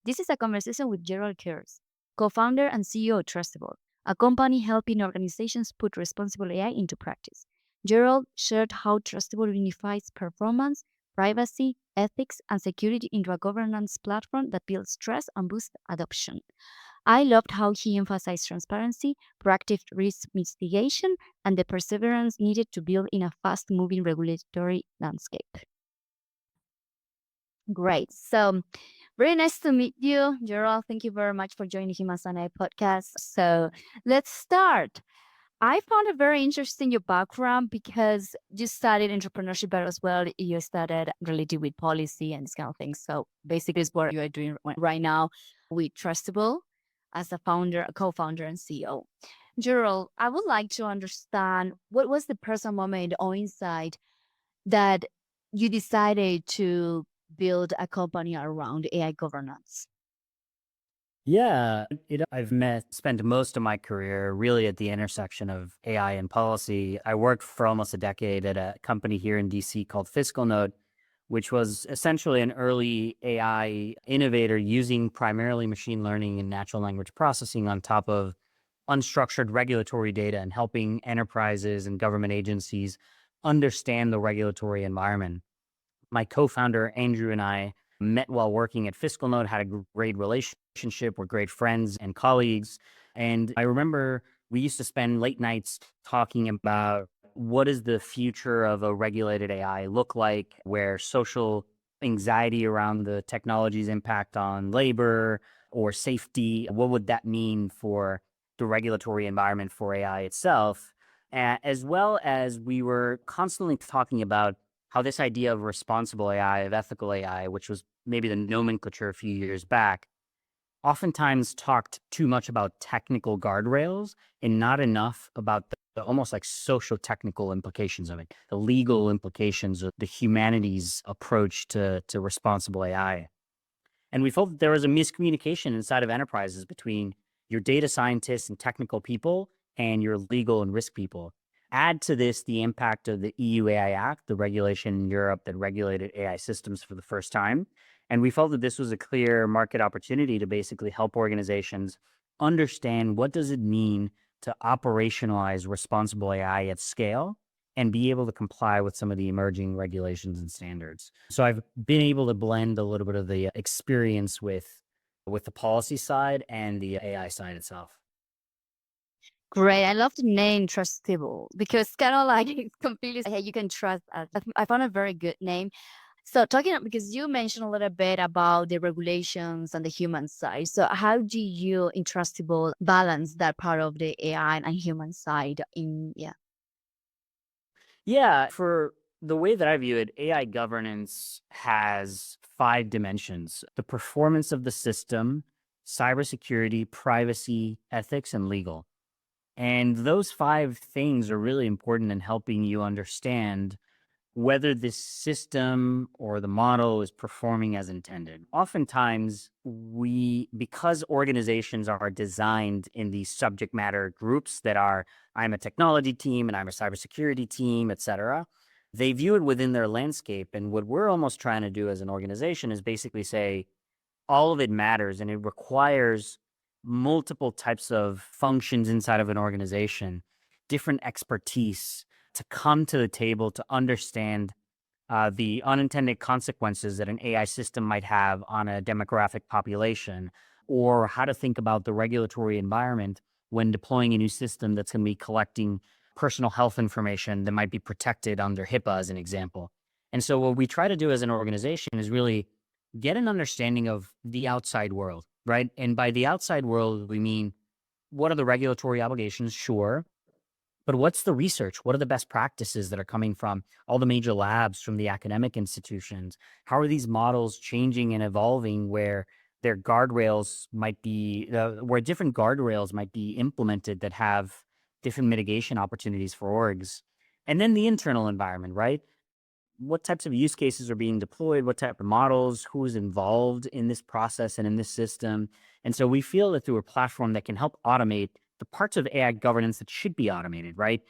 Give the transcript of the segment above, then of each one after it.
This is a conversation with Gerald Kierce, co founder and CEO of Trustible, a company helping organizations put responsible AI into practice. Gerald shared how Trustable unifies performance, privacy, ethics, and security into a governance platform that builds trust and boosts adoption. I loved how he emphasized transparency, proactive risk mitigation, and the perseverance needed to build in a fast moving regulatory landscape. Great. So, very nice to meet you, Gerald. Thank you very much for joining Himasana podcast. So, let's start. I found it very interesting your background because you studied entrepreneurship, but as well you studied related with policy and this kind of things. So basically, it's what you are doing right now with Trustable as a founder, a co-founder, and CEO. Gerald, I would like to understand what was the personal moment or insight that you decided to build a company around AI governance. Yeah, spent most of my career really at the intersection of AI and policy. I worked for almost a decade at a company here in DC called FiscalNote, which was essentially an early AI innovator using primarily machine learning and natural language processing on top of unstructured regulatory data and helping enterprises and government agencies understand the regulatory environment. My co-founder Andrew and I met while working at FiscalNote, had a great relationship, we're great friends and colleagues. And I remember we used to spend late nights talking about what does the future of a regulated AI look like, where social anxiety around the technology's impact on labor or safety, what would that mean for the regulatory environment for AI itself? As well as we were constantly talking about how this idea of responsible AI, of ethical AI, which was maybe the nomenclature a few years back, oftentimes talked too much about technical guardrails and not enough about the almost like socio-technical implications of it, the legal implications of the humanities approach to responsible AI. And we felt that there was a miscommunication inside of enterprises between your data scientists and technical people and your legal and risk people. Add to this the impact of the EU AI Act, the regulation in Europe that regulated AI systems for the first time. And we felt that this was a clear market opportunity to basically help organizations understand what does it mean to operationalize responsible AI at scale and be able to comply with some of the emerging regulations and standards. So I've been able to blend a little bit of the experience with the policy side and the AI side itself. Great. I love the name Trustable because it's kind of like it's completely, hey, you can trust us. I found a very good name. So because you mentioned a little bit about the regulations and the human side. So how do you in Trustable balance that part of the AI and human side in, yeah. Yeah, for the way that I view it, AI governance has five dimensions: the performance of the system, cybersecurity, privacy, ethics, and legal. And those five things are really important in helping you understand whether this system or the model is performing as intended. Oftentimes, because organizations are designed in these subject matter groups that are, I'm a technology team and I'm a cybersecurity team, et cetera, they view it within their landscape. And what we're almost trying to do as an organization is basically say, all of it matters and it requires multiple types of functions inside of an organization, different expertise to come to the table to understand the unintended consequences that an AI system might have on a demographic population, or how to think about the regulatory environment when deploying a new system that's going to be collecting personal health information that might be protected under HIPAA, as an example. And so, what we try to do as an organization is really get an understanding of the outside world, right? And by the outside world, we mean what are the regulatory obligations? Sure. But what's the research? What are the best practices that are coming from all the major labs, from the academic institutions? How are these models changing and evolving where their guardrails might be, where different guardrails might be implemented that have different mitigation opportunities for orgs? And then the internal environment, right? What types of use cases are being deployed, what type of models, who's involved in this process and in this system. And so we feel that through a platform that can help automate the parts of AI governance that should be automated, right?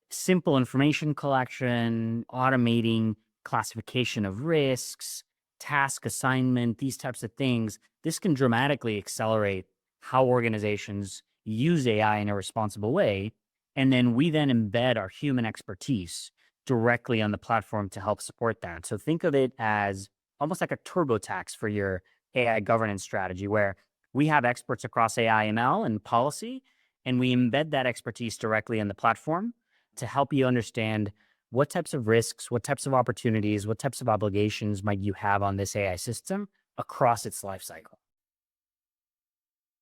Simple information collection, automating classification of risks, task assignment, these types of things, this can dramatically accelerate how organizations use AI in a responsible way. And then we then embed our human expertise directly on the platform to help support that. So think of it as almost like a TurboTax for your AI governance strategy, where we have experts across AI, ML, and policy, and we embed that expertise directly in the platform to help you understand what types of risks, what types of opportunities, what types of obligations might you have on this AI system across its life cycle.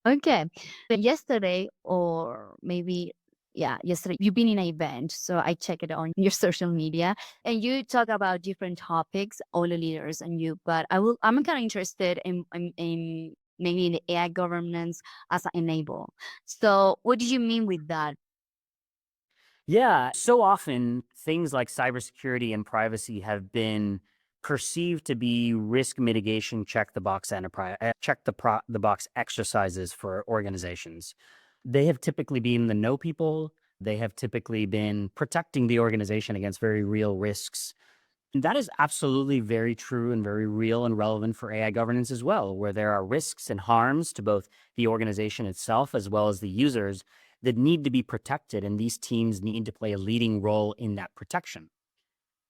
Okay. Yesterday, or maybe, yeah, yesterday, you've been in an event. So I check it on your social media and you talk about different topics, all the leaders and you. But I'm kind of interested in maybe in the AI governance as an enable. So what do you mean with that? Yeah, so often things like cybersecurity and privacy have been perceived to be risk mitigation check the box enterprise the box exercises for organizations. They have typically been the know people. They have typically been protecting the organization against very real risks. And that is absolutely very true and very real and relevant for AI governance as well, where there are risks and harms to both the organization itself as well as the users that need to be protected. And these teams need to play a leading role in that protection.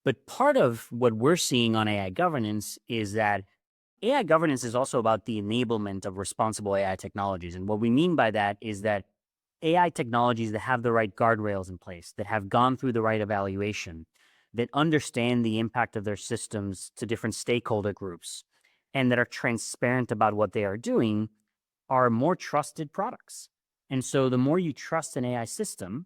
But part of what we're seeing on AI governance is that AI governance is also about the enablement of responsible AI technologies. And what we mean by that is that AI technologies that have the right guardrails in place, that have gone through the right evaluation, that understand the impact of their systems to different stakeholder groups, and that are transparent about what they are doing are more trusted products. And so the more you trust an AI system,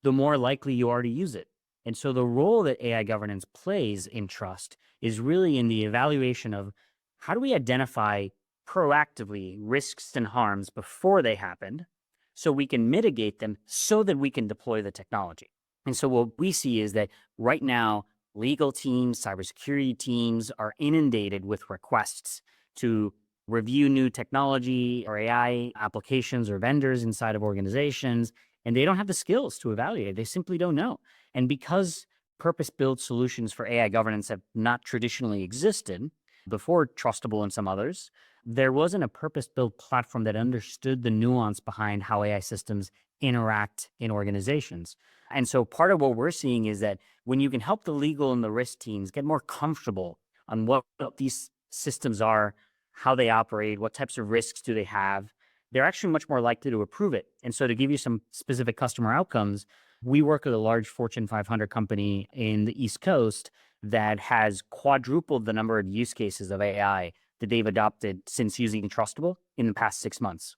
the more likely you are to use it. And so the role that AI governance plays in trust is really in the evaluation of how do we identify proactively risks and harms before they happen so we can mitigate them so that we can deploy the technology. And so what we see is that right now, legal teams, cybersecurity teams are inundated with requests to review new technology or AI applications or vendors inside of organizations, and they don't have the skills to evaluate. They simply don't know. And because purpose-built solutions for AI governance have not traditionally existed before Trustible and some others, there wasn't a purpose-built platform that understood the nuance behind how AI systems interact in organizations. And so part of what we're seeing is that when you can help the legal and the risk teams get more comfortable on what these systems are, how they operate, what types of risks do they have, they're actually much more likely to approve it. And so to give you some specific customer outcomes, we work with a large Fortune 500 company in the East Coast that has quadrupled the number of use cases of AI that they've adopted since using Trustable in the past 6 months.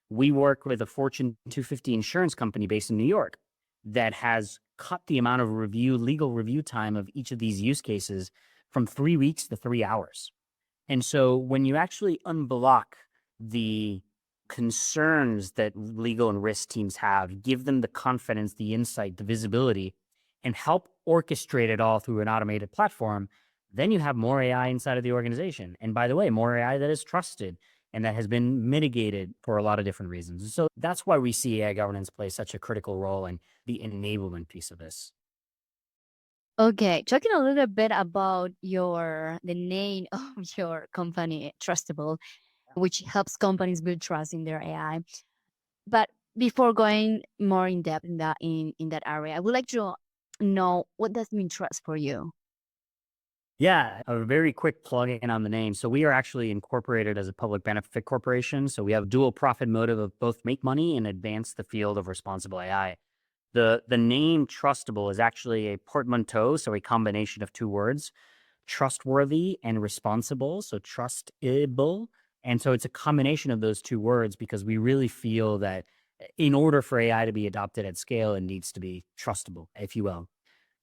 We work with a Fortune 250 insurance company based in New York that has cut the amount of legal review time of each of these use cases from 3 weeks to 3 hours. And so when you actually unblock the concerns that legal and risk teams have, give them the confidence, the insight, the visibility, and help orchestrate it all through an automated platform, then you have more AI inside of the organization. And by the way, more AI that is trusted and that has been mitigated for a lot of different reasons. So that's why we see AI governance play such a critical role in the enablement piece of this. Okay, talking a little bit about the name of your company, Trustable, which helps companies build trust in their AI. But before going more in depth in that area, I would like to know what does mean trust for you? Yeah, a very quick plug in on the name. So we are actually incorporated as a public benefit corporation. So we have dual profit motive of both make money and advance the field of responsible AI. The name Trustable is actually a portmanteau, so a combination of two words, trustworthy and responsible. So trustable. And so it's a combination of those two words because we really feel that in order for AI to be adopted at scale, it needs to be trustable, if you will.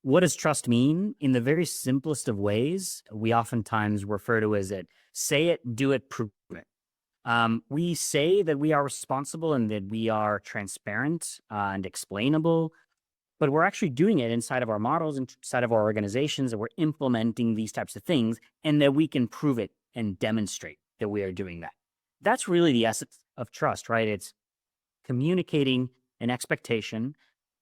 What does trust mean? In the very simplest of ways, we oftentimes refer to as it say it, do it, prove it. We say that we are responsible and that we are transparent and explainable, but we're actually doing it inside of our models, inside of our organizations, and we're implementing these types of things, and that we can prove it and demonstrate that we are doing that. That's really the essence of trust, right? It's communicating an expectation,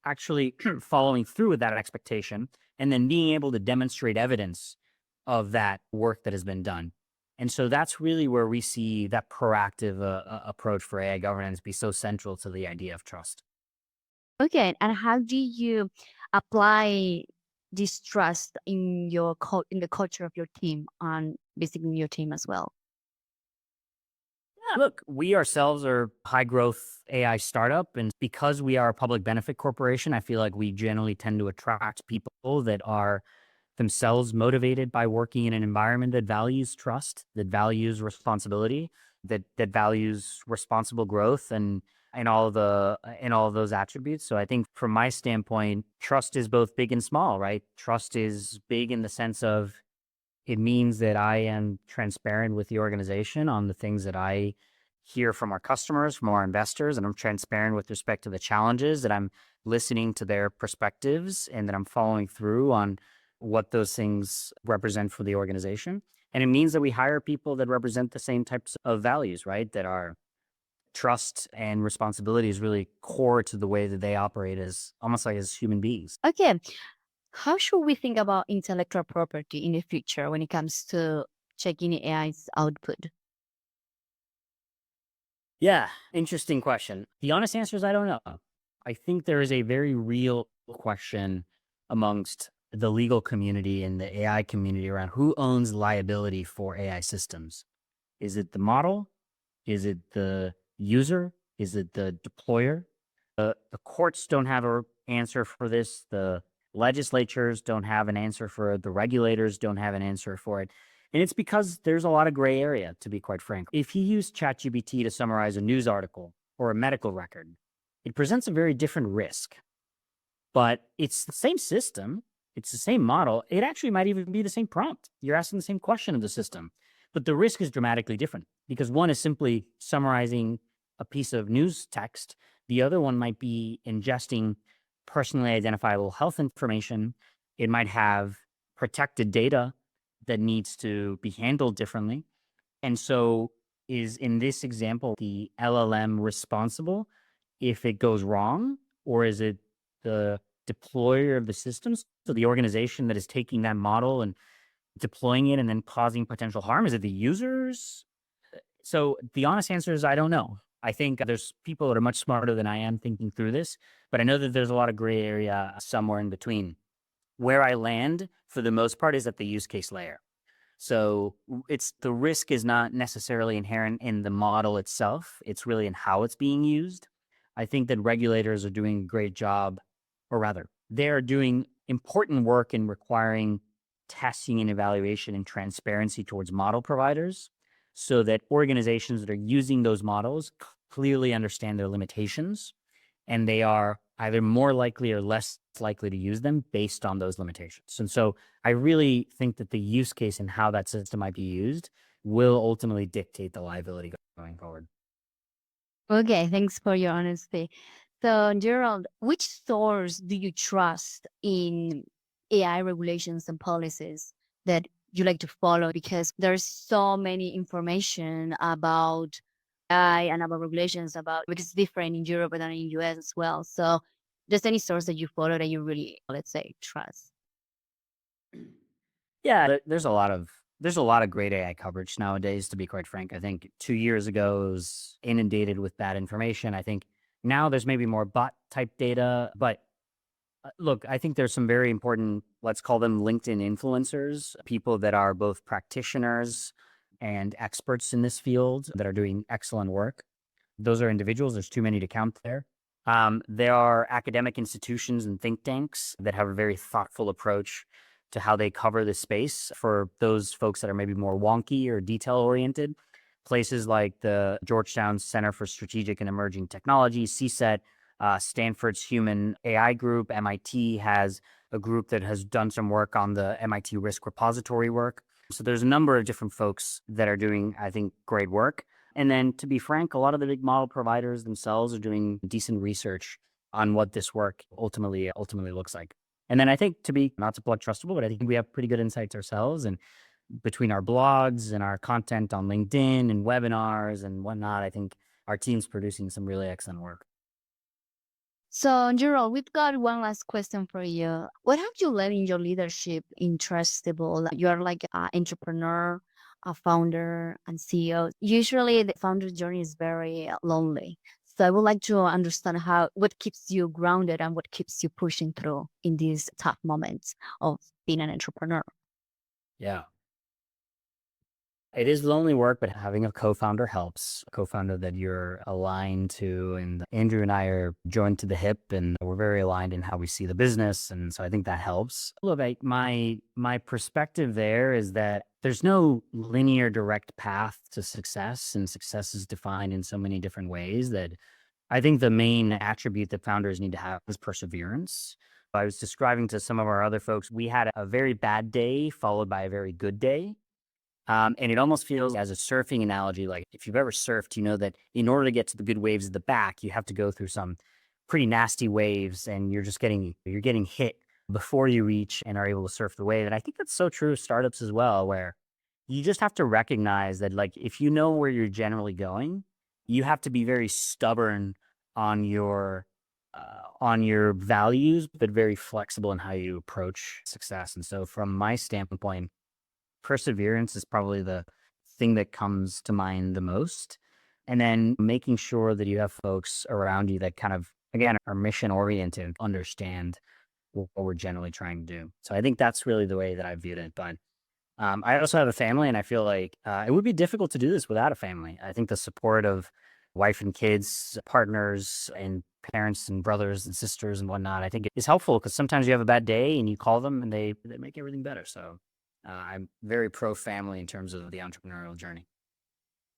actually following through with that expectation, and then being able to demonstrate evidence of that work that has been done. And so that's really where we see that proactive approach for AI governance be so central to the idea of trust. Okay, and how do you apply this trust in your in the culture of your team on basically your team as well? Yeah, look, we ourselves are high growth AI startup. And because we are a public benefit corporation, I feel like we generally tend to attract people that are themselves motivated by working in an environment that values trust, that values responsibility, that values responsible growth and all of those attributes. So I think from my standpoint, trust is both big and small, right? Trust is big in the sense of it means that I am transparent with the organization on the things that I hear from our customers, from our investors, and I'm transparent with respect to the challenges, that I'm listening to their perspectives, and that I'm following through on what those things represent for the organization. And it means that we hire people that represent the same types of values, right? That are trust and responsibility is really core to the way that they operate as almost like as human beings. Okay, how should we think about intellectual property in the future when it comes to checking AI's output? Yeah, interesting question. The honest answer is I don't know. I think there is a very real question amongst the legal community and the AI community around who owns liability for AI systems. Is it the model? Is it the user? Is it the deployer? The courts don't have an answer for this. The legislatures don't have an answer for it. The regulators don't have an answer for it. And it's because there's a lot of gray area, to be quite frank. If you use ChatGPT to summarize a news article or a medical record, it presents a very different risk, but it's the same system. It's the same model. It actually might even be the same prompt. You're asking the same question of the system, but the risk is dramatically different because one is simply summarizing a piece of news text. The other one might be ingesting personally identifiable health information. It might have protected data that needs to be handled differently. And so, is in this example, the LLM responsible if it goes wrong, or is it the deployer of the systems? So, the organization that is taking that model and deploying it and then causing potential harm? Is it the users? So, the honest answer is I don't know. I think there's people that are much smarter than I am thinking through this, but I know that there's a lot of gray area somewhere in between. Where I land, for the most part, is at the use case layer. So it's the risk is not necessarily inherent in the model itself. It's really in how it's being used. I think that regulators are doing a great job, or rather, they're doing important work in requiring testing and evaluation and transparency towards model providers so that organizations that are using those models clearly understand their limitations and they are either more likely or less likely to use them based on those limitations. And so I really think that the use case and how that system might be used will ultimately dictate the liability going forward. Okay, thanks for your honesty. So, Gerald, which source do you trust in AI regulations and policies that you like to follow? Because there's so many information about AI and about regulations about because it's different in Europe and in US as well. So, just any source that you follow that you really, let's say, trust. Yeah, there's a lot of great AI coverage nowadays, to be quite frank. I think 2 years ago it was inundated with bad information. I think now there's maybe more bot type data, but look, I think there's some very important, let's call them LinkedIn influencers, people that are both practitioners and experts in this field that are doing excellent work. Those are individuals. There's too many to count there. There are academic institutions and think tanks that have a very thoughtful approach to how they cover the space for those folks that are maybe more wonky or detail oriented. Places like the Georgetown Center for Strategic and Emerging Technology, CSET, Stanford's Human AI Group, MIT has a group that has done some work on the MIT Risk Repository work. So there's a number of different folks that are doing, I think, great work. And then, to be frank, a lot of the big model providers themselves are doing decent research on what this work ultimately looks like. And then I think, to be not to plug Trustable, but I think we have pretty good insights ourselves. And between our blogs and our content on LinkedIn and webinars and whatnot, I think our team's producing some really excellent work. So, Gerald, we've got one last question for you. What have you learned in your leadership in Trustable? You are like an entrepreneur a founder and CEO, usually the founder journey is very lonely. So I would like to understand what keeps you grounded and what keeps you pushing through in these tough moments of being an entrepreneur. Yeah. It is lonely work, but having a co-founder helps. A co-founder that you're aligned to. And Andrew and I are joined to the hip, and we're very aligned in how we see the business. And so I think that helps. Look, my perspective there is that there's no linear direct path to success, and success is defined in so many different ways that I think the main attribute that founders need to have is perseverance. I was describing to some of our other folks, we had a very bad day followed by a very good day. And it almost feels as a surfing analogy, like if you've ever surfed, you know that in order to get to the good waves at the back, you have to go through some pretty nasty waves, and you're getting hit before you reach and are able to surf the wave. And I think that's so true of startups as well, where you just have to recognize that, like, if you know where you're generally going, you have to be very stubborn on your values, but very flexible in how you approach success. And so from my standpoint, perseverance is probably the thing that comes to mind the most. And then making sure that you have folks around you that kind of, again, are mission oriented, understand what we're generally trying to do. So I think that's really the way that I viewed it. But I also have a family, and I feel like it would be difficult to do this without a family. I think the support of wife and kids, partners, and parents and brothers and sisters and whatnot, I think is helpful, because sometimes you have a bad day and you call them and they make everything better. So I'm very pro family in terms of the entrepreneurial journey.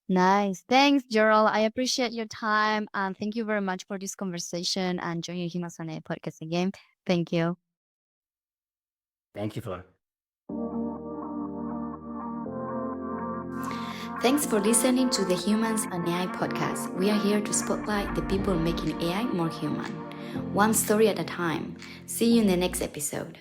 Nice. Thanks, Gerald. I appreciate your time. And thank you very much for this conversation and joining Himas on a podcast again. Thank you. Thank you, Flor. Thanks for listening to the Humans and AI podcast. We are here to spotlight the people making AI more human, one story at a time. See you in the next episode.